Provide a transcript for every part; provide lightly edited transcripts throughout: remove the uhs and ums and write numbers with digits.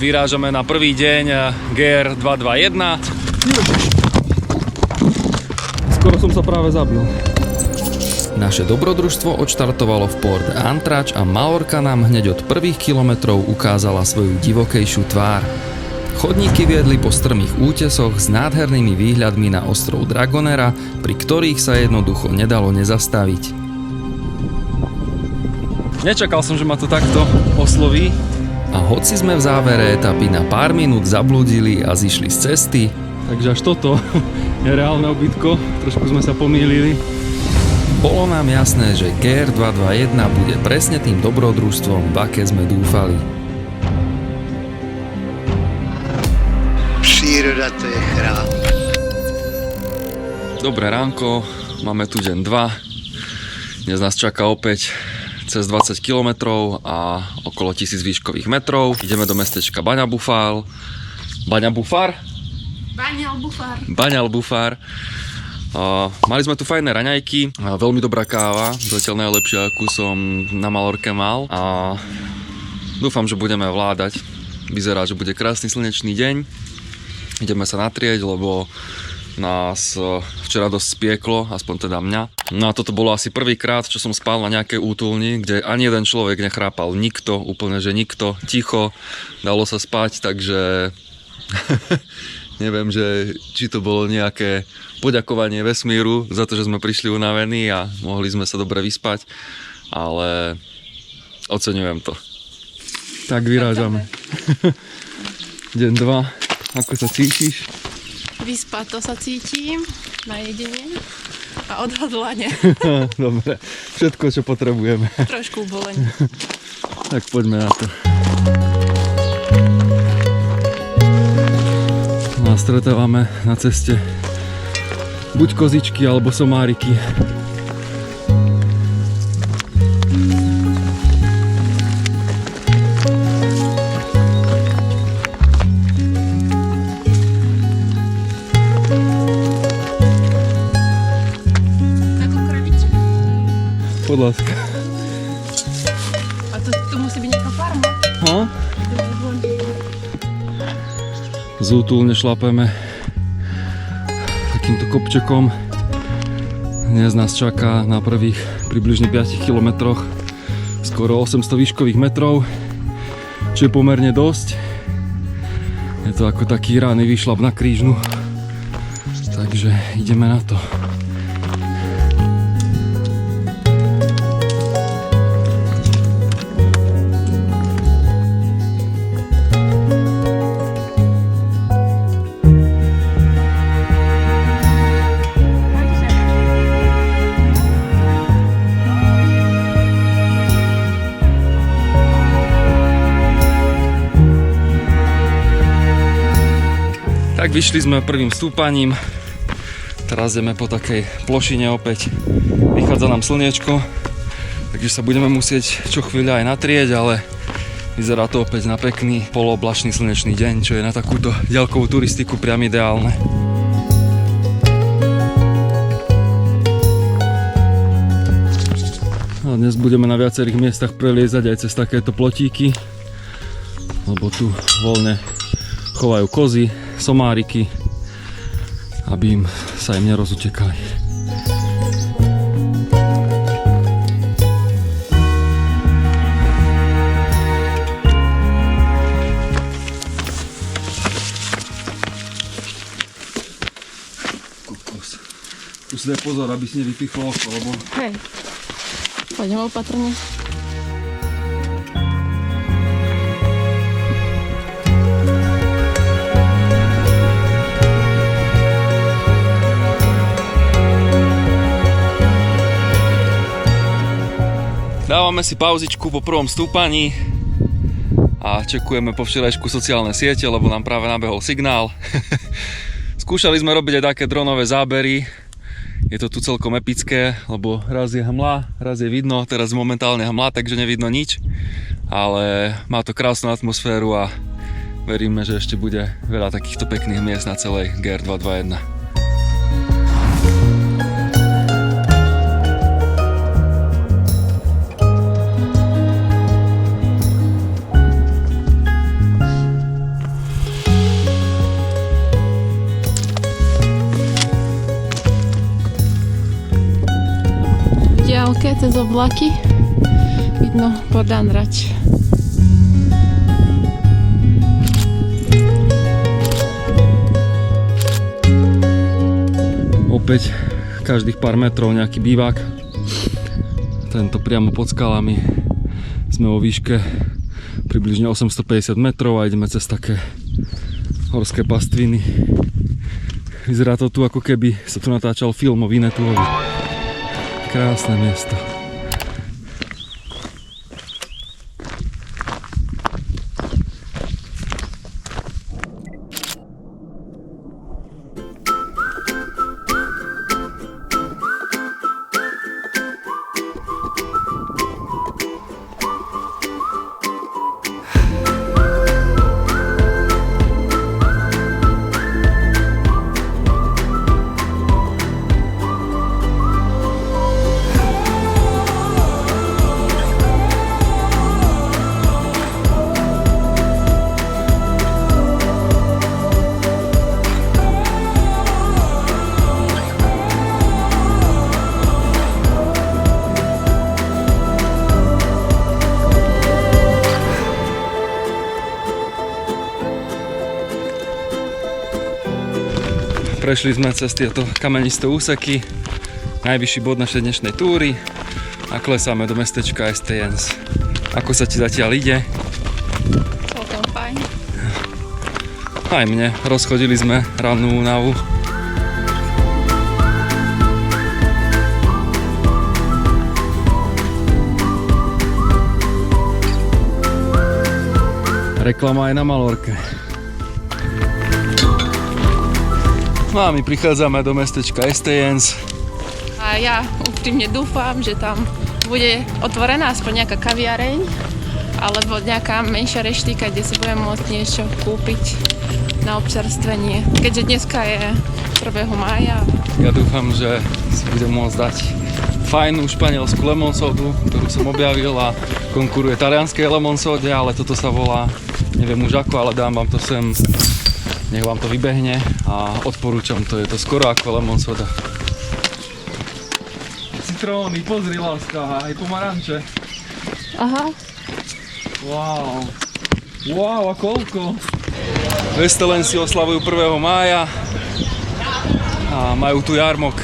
Vyrážame na prvý deň GR 221. Skoro som sa práve zabil. Naše dobrodružstvo odštartovalo v Port Antrač a Mallorca nám hneď od prvých kilometrov ukázala svoju divokejšiu tvár. Chodníky viedli po strmých útesoch s nádhernými výhľadmi na ostrov Dragonera, pri ktorých sa jednoducho nedalo nezastaviť. Nečakal som, že ma to takto osloví. A hoci sme v závere etapy na pár minút zablúdili a zišli z cesty, Takže až toto je reálne obytko. Trošku sme sa pomýlili. bolo nám jasné, že GR 221 bude presne tým dobrodružstvom, v aké sme dúfali. Příroda to je chrám. Dobré ránko, máme tu deň 2. Dnes nás čaká opäť cez 20 km a okolo 1000 výškových metrov. Ideme do mestečka Baňabufár. Baňalbufár. Mali sme tu fajné raňajky, veľmi dobrá káva, zatiaľ najlepšia, akú som na Mallorke mal, a dúfam, že budeme vládať. Vyzerá, že bude krásny slnečný deň. Ideme sa natrieť, lebo nás včera dosť spieklo, aspoň teda mňa. No a toto bolo asi prvýkrát, čo som spal na nejakej útulni, kde ani jeden človek nechrápal, nikto, úplne že nikto, ticho, dalo sa spať, takže neviem, že či to bolo nejaké poďakovanie vesmíru za to, že sme prišli unavení a mohli sme sa dobre vyspať, ale oceňujem to. Tak vyrážame. Deň 2, ako sa cítiš? Vyspať to sa cítim, na jedenie a odhodlanie. Dobre, všetko, čo potrebujeme. Trošku ubolenie. Tak poďme na to. No a stretávame na ceste buď kozičky alebo somáriky. Podlázka. A tu musí byť nejaká farma. Ha? Z útulne šlapeme takýmto kopčekom. Dnes nás čaká na prvých približne 5 kilometroch skoro 800 výškových metrov, čo je pomerne dosť. Je to ako taký ranný výšlap na krížnu, takže ideme na to. Tak vyšli sme prvým stúpaním, teraz ideme po takej plošine opäť, vychádza nám slniečko, takže sa budeme musieť čo chvíľa aj natrieť, ale vyzerá to opäť na pekný polooblačný slnečný deň, čo je na takúto ďalkovú turistiku priam ideálne. A dnes budeme na viacerých miestach preliezať aj cez takéto plotíky, lebo tu voľne chovajú kozy, somáriky, aby sa im nerozutekali. Kokos. Tu si daj pozor, aby si nevypichol oko, lebo... Hej, poďme opatrne. Dávame si pauzičku po prvom stúpaní a čekujeme po včerajšku sociálne siete, lebo nám práve nabehol signál. Skúšali sme robiť aj také dronové zábery. Je to tu celkom epické, lebo raz je hmla, raz je vidno, teraz momentálne hmla, takže nevidno nič. Ale má to krásnu atmosféru a veríme, že ešte bude veľa takýchto pekných miest na celej GR 221. také cez oblaky. Vidno Port Andrač. Opäť každých pár metrov nejaký bývak. Tento priamo pod skalami. Sme vo výške približne 850 metrov a ideme cez také horské pastviny. Vyzerá to tu, ako keby sa tu natáčal film o Vinetuovi. Krásne miesto. Prešli sme cez tieto kamenisté úseky, najvyšší bod našej dnešnej túry a klesáme do mestečka Estejens. Ako sa ti zatiaľ ide? Celkom fajn. Aj mne, rozchodili sme rannú únavu. Reklama aj na Malorke. No a my prichádzame do mestečka Estejens. A ja úprimne dúfam, že tam bude otvorená aspoň nejaká kaviareň alebo nejaká menšia reštíka, kde si budem môcť niečo kúpiť na občerstvenie. Keďže dneska je 1. mája. Ja dúfam, že si budem môcť dať fajnú španielskú lemon sodu, ktorú som objavil a konkuruje talianskej lemon sode, ale toto sa volá, neviem už ako, ale dám vám to sem. Nech vám to vybehne a odporúčam to, je to skoro ako lemon soda. Citróny, pozri láska, aj pomaranče. Aha. Wow. Wow, a koľko? Vestelenci oslavujú 1. mája a majú tu jarmok.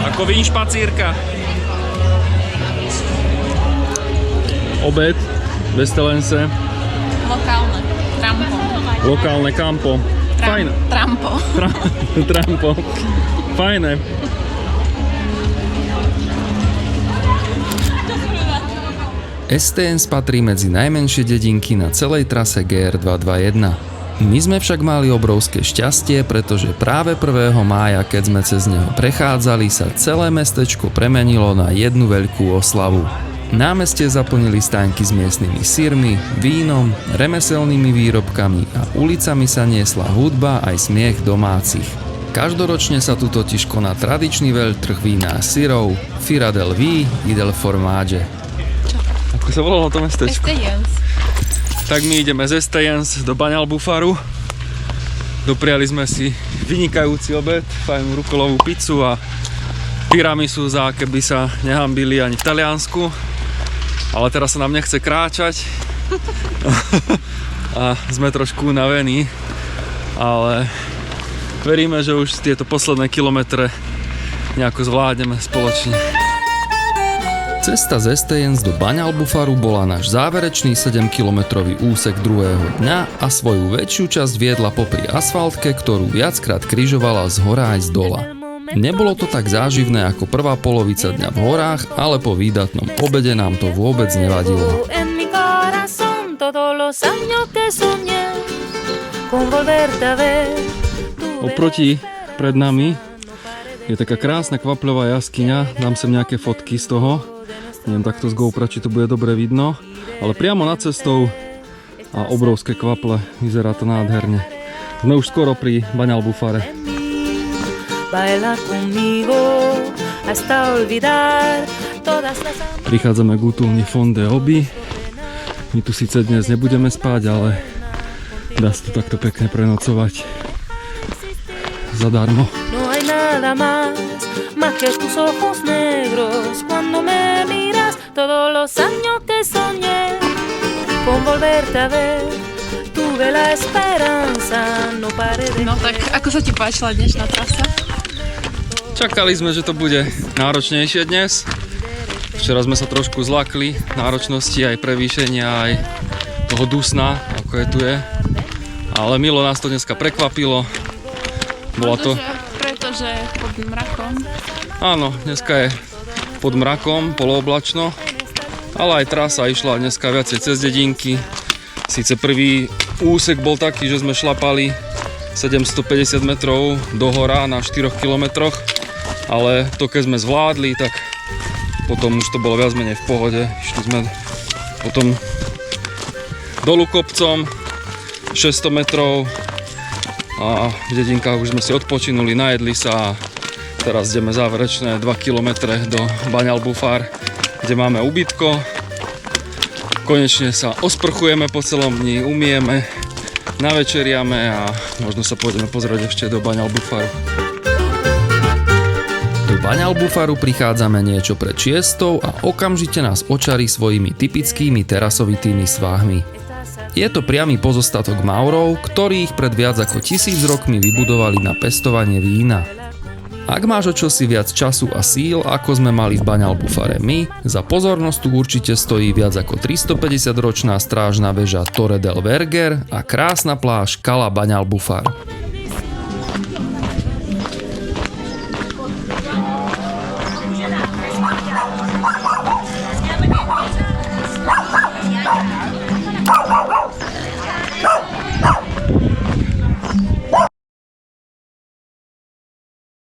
Ako vín špacírka. Obed, Vestelense. Lokálne. Trampo. Lokálne kampo. Fajn. Trampo. Trampo. Fajné. Estejens patrí medzi najmenšie dedinky na celej trase GR221. My sme však mali obrovské šťastie, pretože práve 1. mája, keď sme cez neho prechádzali, sa celé mestečko premenilo na jednu veľkú oslavu. Námestie zaplnili stánky s miestnymi syrmi, vínom, remeselnými výrobkami a ulicami sa niesla hudba aj smiech domácich. Každoročne sa tu totiž koná tradičný veľtrh vína a syrov Fira del Vi i del Formagge. Ako sa volalo to mestečko? Estejens. Tak my ideme z Estejens do Banyalbufaru. Dopriali sme si vynikajúci obed, fajnú rukolovú pizzu a tiramisu, za aké by sa nehambili ani v Taliansku. Ale teraz sa nám nechce kráčať a sme trošku unavení, ale veríme, že už tieto posledné kilometre nejako zvládneme spoločne. Cesta z Estejens do Banyalbufaru bola náš záverečný 7-kilometrový úsek druhého dňa a svoju väčšiu časť viedla popri asfaltke, ktorú viackrát križovala z hora aj z dola. Nebolo to tak záživné ako prvá polovica dňa v horách, ale po výdatnom obede nám to vôbec nevadilo. Oproti pred nami je taká krásna kvapľová jaskyňa, dám sem nejaké fotky z toho, neviem takto z GoPro, či to bude dobre vidno, ale priamo nad cestou a obrovské kvaple, vyzerá to nádherne. Sme už skoro pri Banyalbufare. Prichádzame k útulni Fonde Obi. My tu síce dnes nebudeme spať, ale Dá sa tu takto pekne prenocovať zadarmo. No hay nada más que tus ojos negros. Cuando me miras, todos los años que soñé con volverte a ver. Tuve la esperanza, no paré de No tak, ako sa ti páčila dnešná trasa? Čakali sme, že to bude náročnejšie dnes. Včera sme sa trošku zlakli náročnosti, aj prevýšenia, aj toho dusna, ako je tu je. Ale milo nás to dneska prekvapilo. Bola to... Pretože pod mrakom. Áno, dneska je pod mrakom, polooblačno. Ale aj trasa išla dneska viacej cez dedinky. Síce prvý úsek bol taký, že sme šlapali 750 metrov do hora na 4 kilometroch. Ale to keď sme zvládli, tak potom už to bolo viac menej v pohode. Išli sme potom dolu kopcom 600 metrov a v dedinkách už sme si odpočinuli, najedli sa a teraz ideme záverečné 2 km do Banja Ľubofár, kde máme ubytko. Konečne sa osprchujeme po celom dni, umieme, navečeriame a možno sa pôjdeme pozrieť ešte do Banja Ľubofáru. Do Banja Ľubofaru prichádzame niečo pred 6 a okamžite nás očarí svojimi typickými terasovitými svahmi. Je to priamy pozostatok Maurov, ktorých pred viac ako 1000 rokmi vybudovali na pestovanie vína. Ak máš o čosi viac času a síl, ako sme mali v Banja Ľubofare my, za pozornosť tu určite stojí viac ako 350-ročná strážna väža Torre del Verger a krásna pláž Cala Banja Ľubofar.